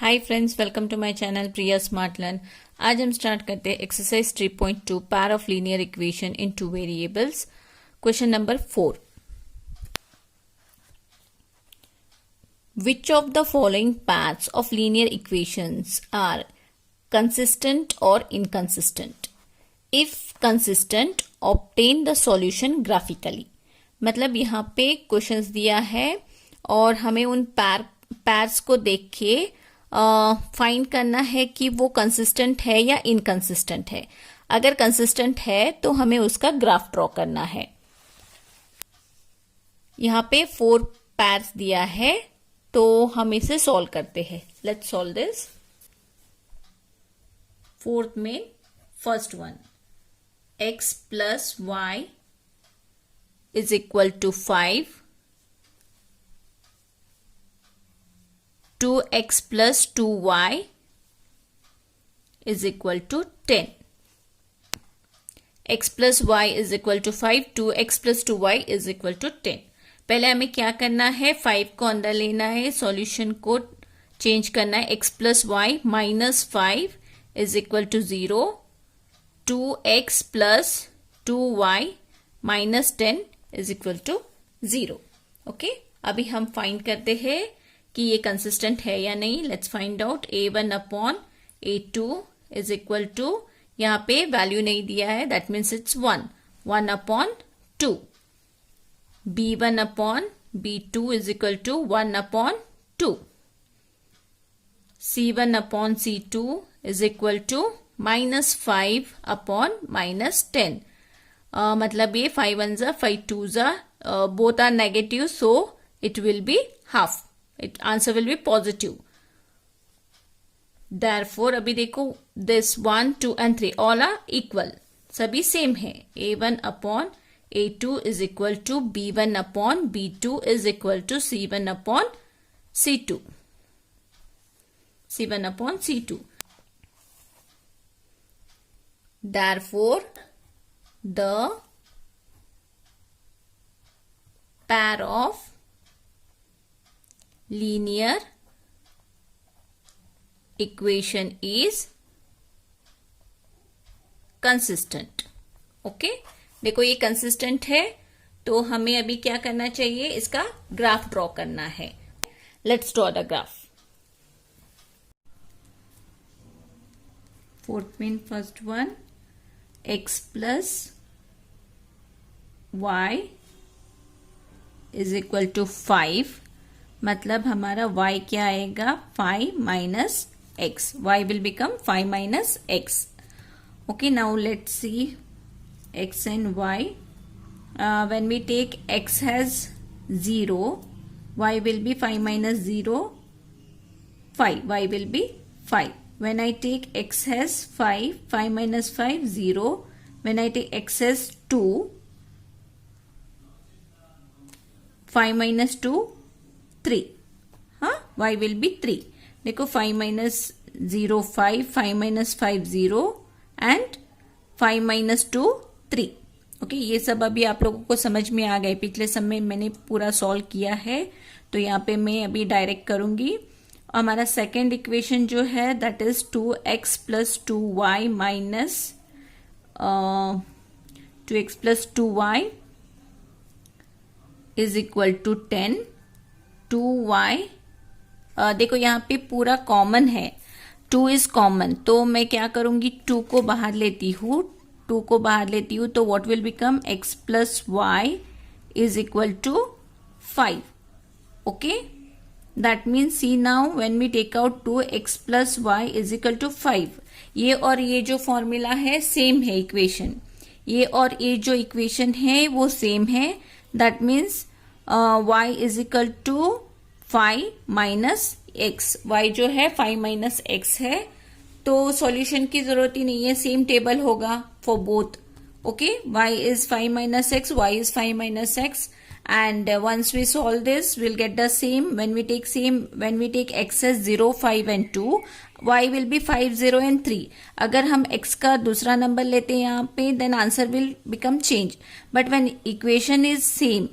Hi friends, welcome to my channel Priya smart learn. आज हम start करते हैं exercise 3.2 pair of linear equation in two variables. Question number 4, which of the following pairs of linear equations are consistent और inconsistent? If consistent obtain the solution graphically. मतलब यहाँ पे questions दिया है और हमें उन पैर्स को देख के फाइंड करना है कि वो कंसिस्टेंट है या इनकंसिस्टेंट है। अगर कंसिस्टेंट है तो हमें उसका ग्राफ ड्रॉ करना है। यहाँ पे 4 पैर्स दिया है तो हम इसे सॉल्व करते हैं। Let's solve this. फोर्थ में first one, x plus y is equal to 5, 2x plus 2y is equal to 10. x plus y is equal to 5, 2x plus 2y is equal to 10. पहले हमें क्या करना है, 5 को अंदर लेना है, सॉल्यूशन को चेंज करना है। x plus y minus 5 is equal to 0, 2x plus 2y minus 10 is equal to 0. Okay, अभी हम फाइंड करते हैं कि ये कंसिस्टेंट है या नहीं। Let's find out. a1 upon a2 is equal to, यहाँ पे वैल्यू नहीं दिया है, that means it's 1 upon 2। b1 upon b2 is equal to 1 upon 2। c1 upon c2 is equal to -5 upon -10। मतलब ये 5 1 जा 5 2 जा, both are negative, so it will be half. Answer will be positive. Therefore अभी देखो, this 1 2 and 3 all are equal, सभी same है। a1 upon a2 is equal to b1 upon b2 is equal to c1 upon c2, c1 upon c2। Therefore the pair of linear equation is consistent. Okay, देखो ये consistent है तो हमें अभी क्या करना चाहिए, इसका ग्राफ ड्रॉ करना है। Let's draw the graph. Fourth में first one, x plus y is equal to 5। मतलब हमारा y क्या आएगा, 5 minus x. y will become 5 minus x. Okay, now let's see x and y. When we take x has 0, y will be 5 minus 0, 5. y will be 5. When I take x has 5, 5 minus 5, 0. When I take x has 2, 5 minus 2, 3. हाँ, y will be 3. देखो 5 minus 0 5, 5 minus 5 0 and 5 minus 2 3. Okay, ये सब अभी आप लोगों को समझ में आ गए। पिछले समय मैंने पूरा सॉल्व किया है तो यहाँ पे मैं अभी डायरेक्ट करूंगी। हमारा सेकेंड इक्वेशन जो है that is 2x plus 2y minus 2x plus 2y is equal to 10। 2y, देखो यहाँ पे पूरा कॉमन है, 2 इज कॉमन, तो मैं क्या करूंगी, 2 को बाहर लेती हूँ। 2 को बाहर लेती हूँ तो what will become, x plus y is equal to 5. Okay, that means see now when we take out 2x plus y is equal to 5, ये और ये जो फॉर्मूला है सेम है इक्वेशन। ये और ये जो इक्वेशन है वो सेम है। That means y is equal to 5 minus x. y जो है 5 माइनस एक्स है, तो सॉल्यूशन की जरूरत ही नहीं है, सेम टेबल होगा for both. Okay, y is 5 minus x, y is 5 minus x, and once we solve this we'll get the same. When we take x as 0 5 and 2, y will be 5 0 and 3. अगर हम x का दूसरा number लेते हैं यहाँ पे then answer will become change. But when equation is same,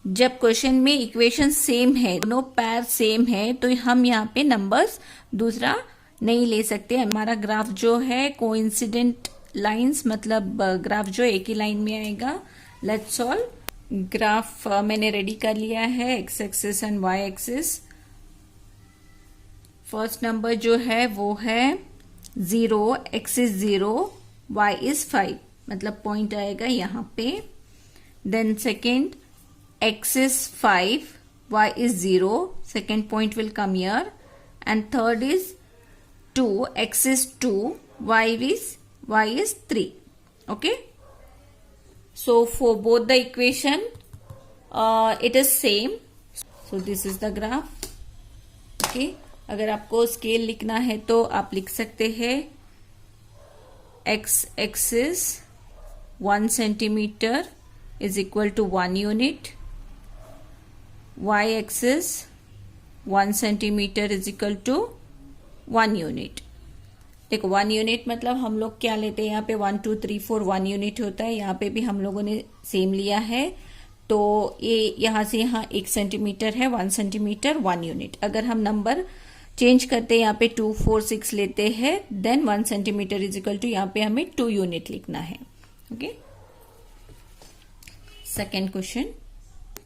जब question में इक्वेशन सेम है, दोनों पैर सेम है, तो हम यहाँ पे नंबर्स दूसरा नहीं ले सकते। हमारा ग्राफ जो है कोइंसिडेंट लाइंस, मतलब ग्राफ जो एक ही लाइन में आएगा। Let's solve. ग्राफ मैंने रेडी कर लिया है, x axis and y axis. First number जो है वो है 0, एक्स इज 0, वाई इज 5, मतलब पॉइंट आएगा यहाँ पे। Then second, x is 5, y is 0, second point will come here, and third is 2, x is 2, y is 3. Okay, so for both the equation it is same, so this is the graph. Okay, अगर आपको scale लिखना है तो आप लिख सकते हैं x axis 1 centimeter is equal to 1 unit, y axis 1 centimeter is equal to 1 unit. देखो 1 यूनिट मतलब हम लोग क्या लेते हैं यहाँ पे 1 2 3 4 1 यूनिट होता है। यहाँ पे भी हम लोगों ने सेम लिया है, तो ये यहाँ से यहाँ 1 सेंटीमीटर है, 1 सेंटीमीटर 1 यूनिट। अगर हम नंबर चेंज करते हैं, यहाँ पे 2 4 6 लेते हैं, then 1 centimetre is equal to यहाँ पे हमें 2 यूनिट लिखना है। Okay, second question.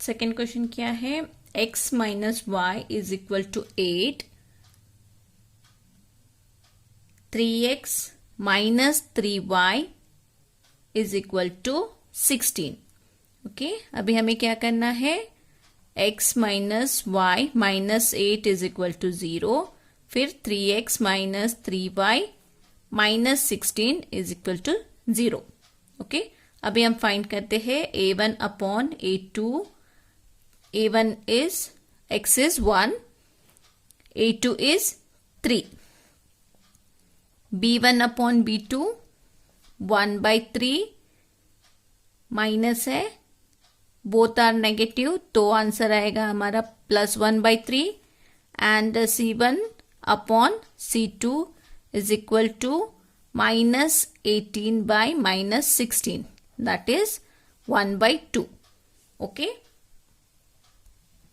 Second question क्या है, x minus y is equal to 8, 3x minus 3y is equal to 16। Okay, अभी हमें क्या करना है, x minus y minus 8 is equal to 0, फिर 3x minus 3y minus 16 is equal to 0। Okay, अभी हम फाइंड करते हैं a1 upon a2। a1 is x is 1, a2 is 3, b1 upon b2 1 by 3 minus है, बोथ आर नेगेटिव, तो answer आएगा हमारा +1 by 3, and c1 upon c2 is equal to -18 by -16, that is 1 by 2। Okay,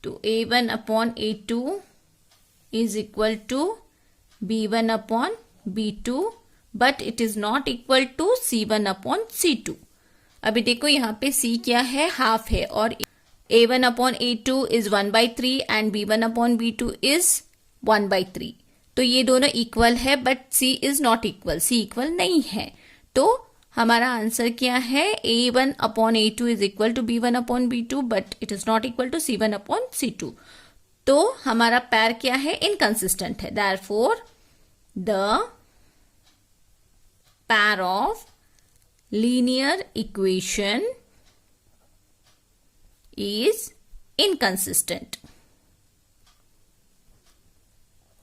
तो a1 upon a2 is equal to b1 upon b2, but it is not equal to c1 upon c2। अभी देखो यहाँ पे c क्या है, half है, और a1 upon a2 is 1 by 3 and b1 upon b2 is 1 by 3। तो ये दोनों इक्वल है, but c is not equal, c equal नहीं है। तो हमारा आंसर क्या है, a1 upon a2 is equal to b1 upon b2, but it is not equal to c1 upon c2। तो हमारा पैर क्या है, इनकंसिस्टेंट है। Therefore the pair of linear equation is inconsistent.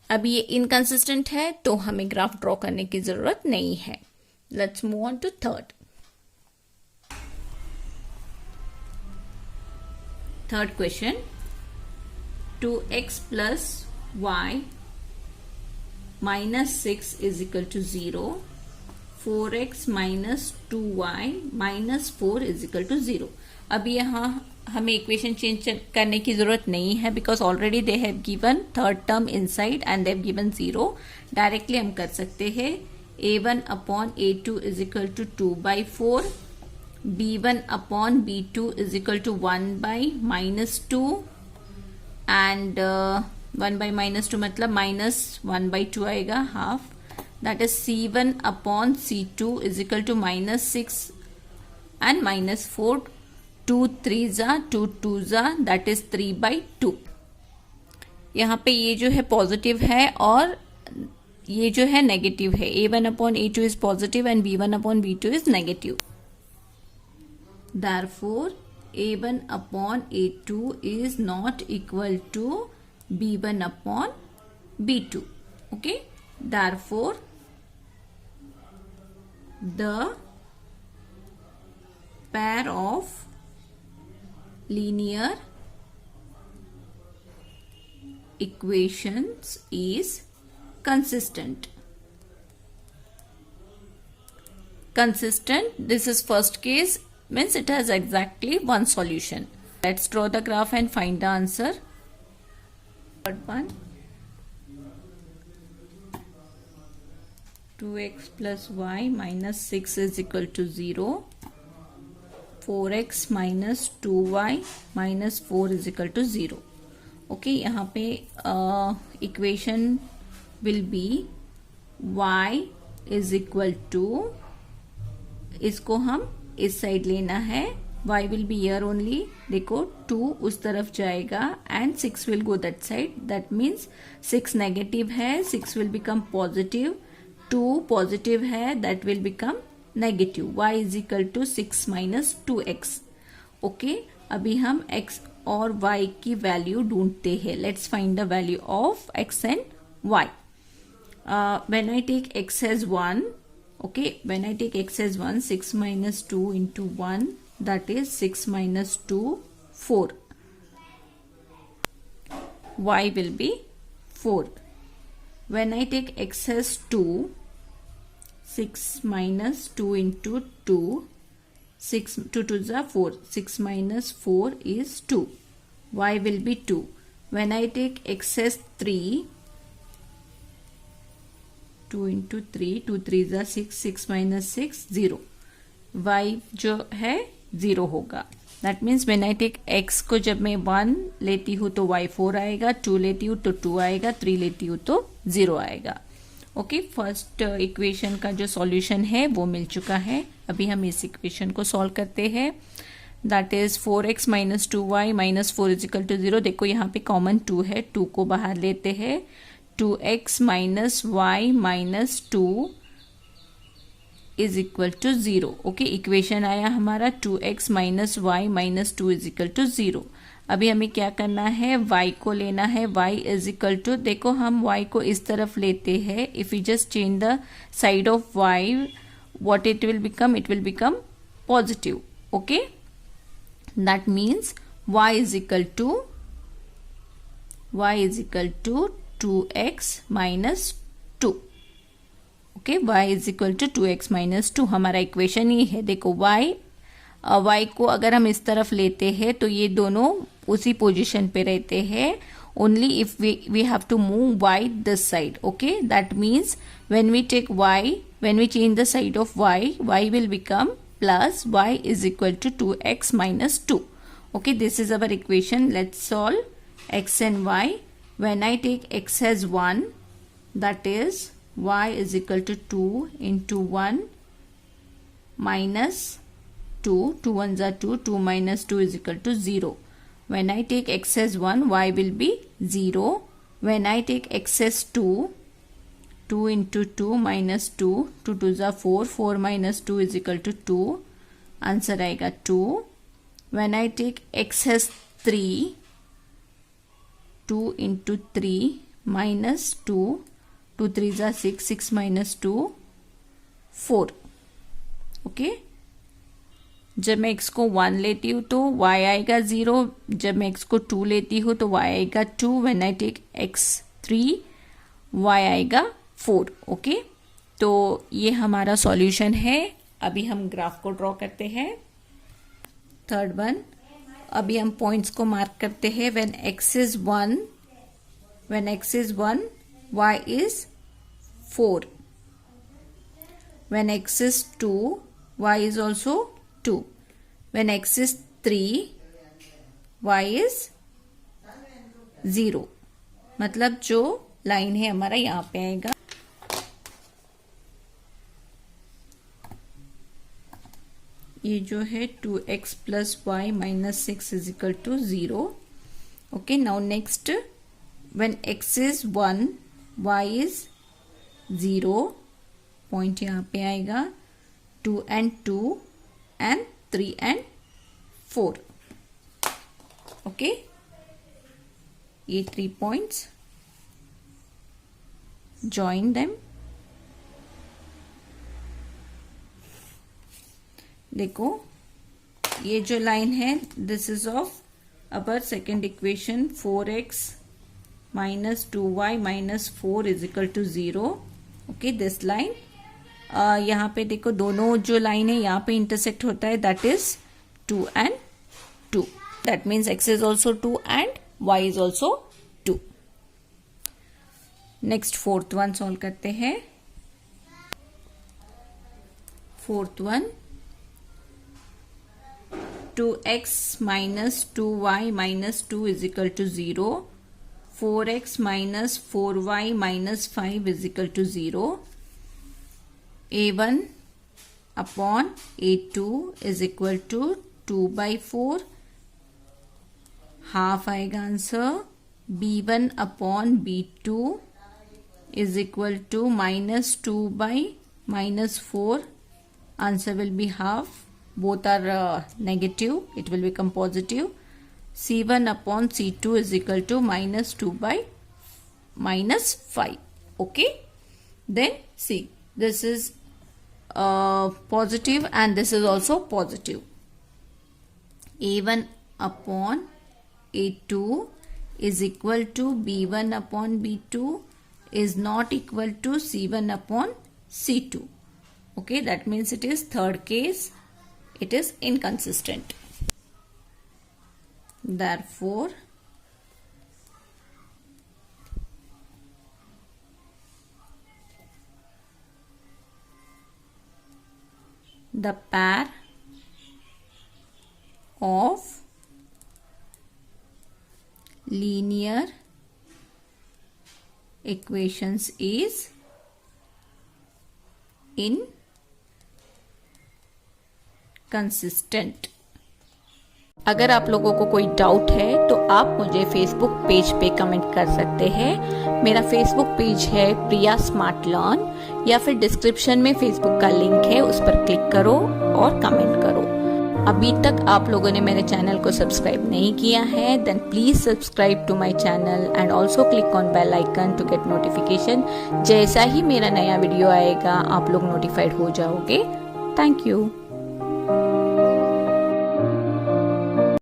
अब ये इनकंसिस्टेंट है तो हमें ग्राफ ड्रॉ करने की जरूरत नहीं है। Let's move on to third. Third question. 2x plus y minus 6 is equal to 0. 4x minus 2y minus 4 is equal to 0. अब यहाँ हमें इक्वेशन चेंज करने की जरूरत नहीं है, because already they have given third term inside and they have given 0। Directly हम कर सकते हैं a1 upon a2 is equal to 2 by 4, b1 upon b2 is equal to 1 by minus 2, and 1 by minus 2 मतलब minus 1 by 2 आएगा, half, that is c1 upon c2 is equal to minus 6 and minus 4, 2 3 जा 2 2 जा, that is 3 by 2। यहाँ पे ये जो है positive है और ये जो है नेगेटिव है। a1 upon a2 is positive and b1 upon b2 is negative. Therefore a1 upon a2 is not equal to b1 upon b2। Okay, therefore the pair of linear equations is consistent. Consistent, this is first case, means it has exactly one solution. Let's draw the graph and find the answer. Third one, 2x plus y minus 6 is equal to 0. 4x minus 2y minus 4 is equal to 0. Okay, यहाँ पे equation will be y is equal to, इसको हम इस side लेना है, y will be here only. देखो 2 उस तरफ जाएगा and 6 will go that side. That means 6 negative है, 6 विल बिकम पॉजिटिव. 2 पॉजिटिव है, that will become negative. y is equal to 6 minus 2x. Okay, अभी हम x और y की वैल्यू ढूंढते हैं. Let's find the value of x and y. When I take x as 1, okay, when I take x as 1, 6 minus 2 into 1, that is 6 minus 2, 4. Y will be 4. When I take x as 2, 6 minus 2 into 2, 6 2 2 is 4. 6 minus 4 is 2. Y will be 2. When I take x as 3, 2 into 3, 2 3 is 6, 6 minus 6, 0. Y जो है 0 होगा. That means when I take x को जब मैं 1 लेती हूँ तो y 4 आएगा, 2 लेती हूँ तो 2 आएगा, 3 लेती हूँ तो 0 आएगा. ओके, फर्स्ट इक्वेशन का जो सॉल्यूशन है वो मिल चुका है. अभी हम इस इक्वेशन को सॉल्व करते हैं. That is 4x minus 2y minus 4 is equal to 0. देखो यहाँ पे कॉमन 2 है, 2 को बाहर लेते हैं. 2x minus y minus 2 is equal to 0. Okay, equation आया हमारा 2x minus y minus 2 is equal to 0. अभी हमें क्या करना है, y को लेना है. y इज इक्वल टू, देखो हम y को इस तरफ लेते हैं. If you just change the side of y, what it will become, it will become positive. Okay, that means y is equal to 2x minus 2. Okay, y is equal to 2x minus 2 हमारा equation ये है. देखो y को अगर हम इस तरफ लेते हैं तो ये दोनों उसी पोजीशन पे रहते हैं. only if we have to move y this side. Okay, that means when we take y, when we change the side of y will become plus y is equal to 2x minus 2. Okay, this is our equation. Let's solve x and y. When I take x as 1, that is y is equal to 2 into 1 minus 2. 2 ones are 2. 2 minus 2 is equal to 0. When I take x as 1, y will be 0. When I take x as 2, 2 into 2 minus 2, 2 2s are 4. 4 minus 2 is equal to 2. Answer आएगा 2. When I take x as 3, 2 into 3 minus 2, 2 3s are 6. 6 minus 2, 4. Okay, जब मैं x को 1 लेती हूँ तो y आएगा 0. जब मैं x को 2 लेती हूँ तो y आएगा 2. When I take x 3, y आएगा 4. ओके, तो ये हमारा सॉल्यूशन है. अभी हम ग्राफ को ड्रॉ करते हैं. थर्ड वन, अभी हम पॉइंट्स को मार्क करते हैं. when x is 1, y is 4. when x is 2, y is also 2. when x is 3, y is 0. मतलब जो लाइन है हमारा यहाँ पे आएगा. ये जो है 2x plus y minus 6 is equal to 0. Okay, now next, when x is 1, y is 0. Point यहाँ पे आएगा. 2 and 2 and 3 and 4. ओके, ये 3 पॉइंट्स, join them. देखो ये जो लाइन है, this is of our second equation. 4x minus 2y minus 4 is equal to 0. Okay, this line, यहाँ पे देखो दोनों जो लाइन है यहाँ पे इंटरसेक्ट होता है, that is 2 and 2. That means x is also 2 and y is also 2. Next fourth one solve करते हैं. Fourth one, 2x minus 2y minus 2 is equal to 0. 4x minus 4y minus 5 is equal to 0. A1 upon A2 is equal to 2 by 4. Half आएगा answer. B1 upon B2 is equal to minus 2 by minus 4. Answer will be half. Both are negative. It will become positive. C1 upon C2 is equal to minus 2 by minus 5. Okay. Then see, this is positive and this is also positive. A1 upon A2 is equal to B1 upon B2 is not equal to C1 upon C2. Okay, that means it is third case. It is inconsistent. Therefore, the pair of linear equations is inconsistent. अगर आप लोगों को कोई doubt है तो आप मुझे Facebook page पे कमेंट कर सकते हैं. मेरा फेसबुक पेज है प्रिया स्मार्ट लर्न, या फिर डिस्क्रिप्शन में फेसबुक का लिंक है, उस पर क्लिक करो और कमेंट करो. अभी तक आप लोगों ने मेरे चैनल को सब्सक्राइब नहीं किया है, then please subscribe to my channel and also click on bell icon to get notification. जैसा ही मेरा नया वीडियो आएगा आप लोग नोटिफाइड हो जाओगे. Thank you.